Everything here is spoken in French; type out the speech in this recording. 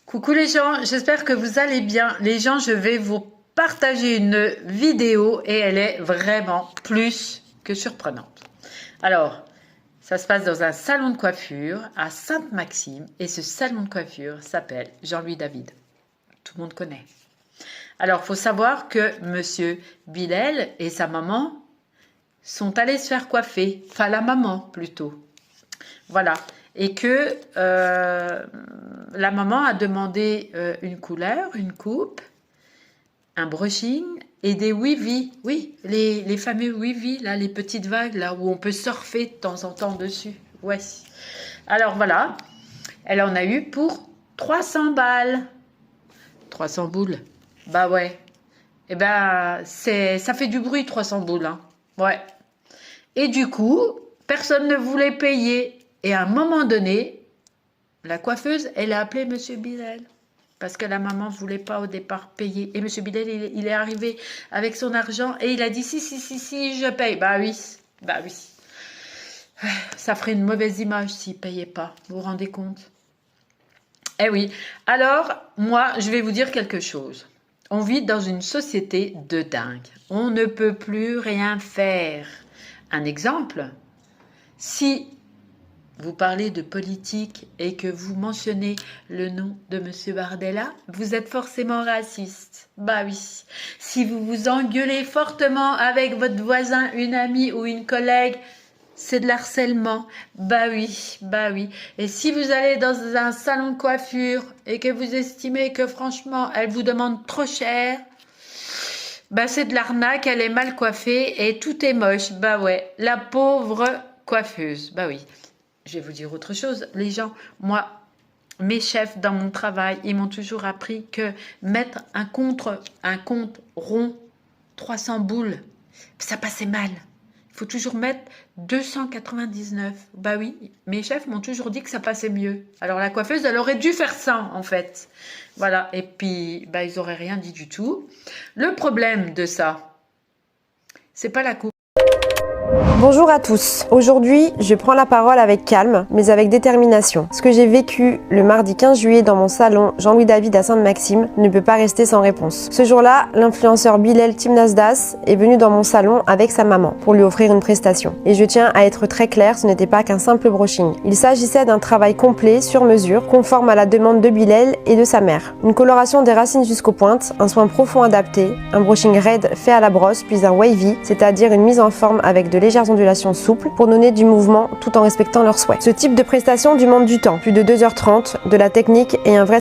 Coucou les gens, j'espère que vous allez bien. Les gens, je vais vous partager une vidéo et elle est vraiment plus que surprenante. Alors, ça se passe dans un salon de coiffure à Sainte-Maxime et ce salon de coiffure s'appelle Jean-Louis David. Tout le monde connaît. Alors, il faut savoir que monsieur Bilal et sa maman sont allés se faire coiffer. Enfin, la maman plutôt. Voilà. Et que la maman a demandé une couleur, une coupe, un brushing et des Weavy. Oui, les fameux Weavy, là, les petites vagues, là, où on peut surfer de temps en temps dessus. Ouais. Alors voilà, elle en a eu pour 300 balles. 300 boules. Bah ouais. Eh ben, ça fait du bruit, 300 boules. Hein. Ouais. Et du coup, personne ne voulait payer. Et à un moment donné, la coiffeuse, elle a appelé monsieur Bilal. Parce que la maman ne voulait pas au départ payer. Et monsieur Bilal, il est arrivé avec son argent et il a dit si, je paye. Bah oui. Ça ferait une mauvaise image s'il ne payait pas. Vous vous rendez compte? Eh oui. Alors, moi, je vais vous dire quelque chose. On vit dans une société de dingue. On ne peut plus rien faire. Un exemple, si vous parlez de politique et que vous mentionnez le nom de monsieur Bardella, vous êtes forcément raciste. Bah oui. Si vous vous engueulez fortement avec votre voisin, une amie ou une collègue, c'est de l'harcèlement. Bah oui. Et si vous allez dans un salon de coiffure et que vous estimez que franchement, elle vous demande trop cher, bah c'est de l'arnaque, elle est mal coiffée et tout est moche. Bah ouais, la pauvre coiffeuse. Bah oui. Je vais vous dire autre chose, les gens, moi, mes chefs dans mon travail, ils m'ont toujours appris que mettre un compte rond, 300 boules, ça passait mal. Il faut toujours mettre 299. Bah oui, mes chefs m'ont toujours dit que ça passait mieux. Alors la coiffeuse, elle aurait dû faire ça, en fait. Voilà, et puis, bah, ils n'auraient rien dit du tout. Le problème de ça, c'est pas la coupe. Bonjour à tous. Aujourd'hui, je prends la parole avec calme, mais avec détermination. Ce que j'ai vécu le mardi 15 juillet dans mon salon Jean-Louis David à Sainte-Maxime ne peut pas rester sans réponse. Ce jour-là, l'influenceur Bilal Timnasdas est venu dans mon salon avec sa maman pour lui offrir une prestation. Et je tiens à être très claire, ce n'était pas qu'un simple brushing. Il s'agissait d'un travail complet, sur mesure, conforme à la demande de Bilal et de sa mère. Une coloration des racines jusqu'aux pointes, un soin profond adapté, un brushing raide fait à la brosse, puis un wavy, c'est-à-dire une mise en forme avec de légères ondulations souples pour donner du mouvement tout en respectant leurs souhaits. Ce type de prestation demande du temps, plus de 2h30, de la technique et un vrai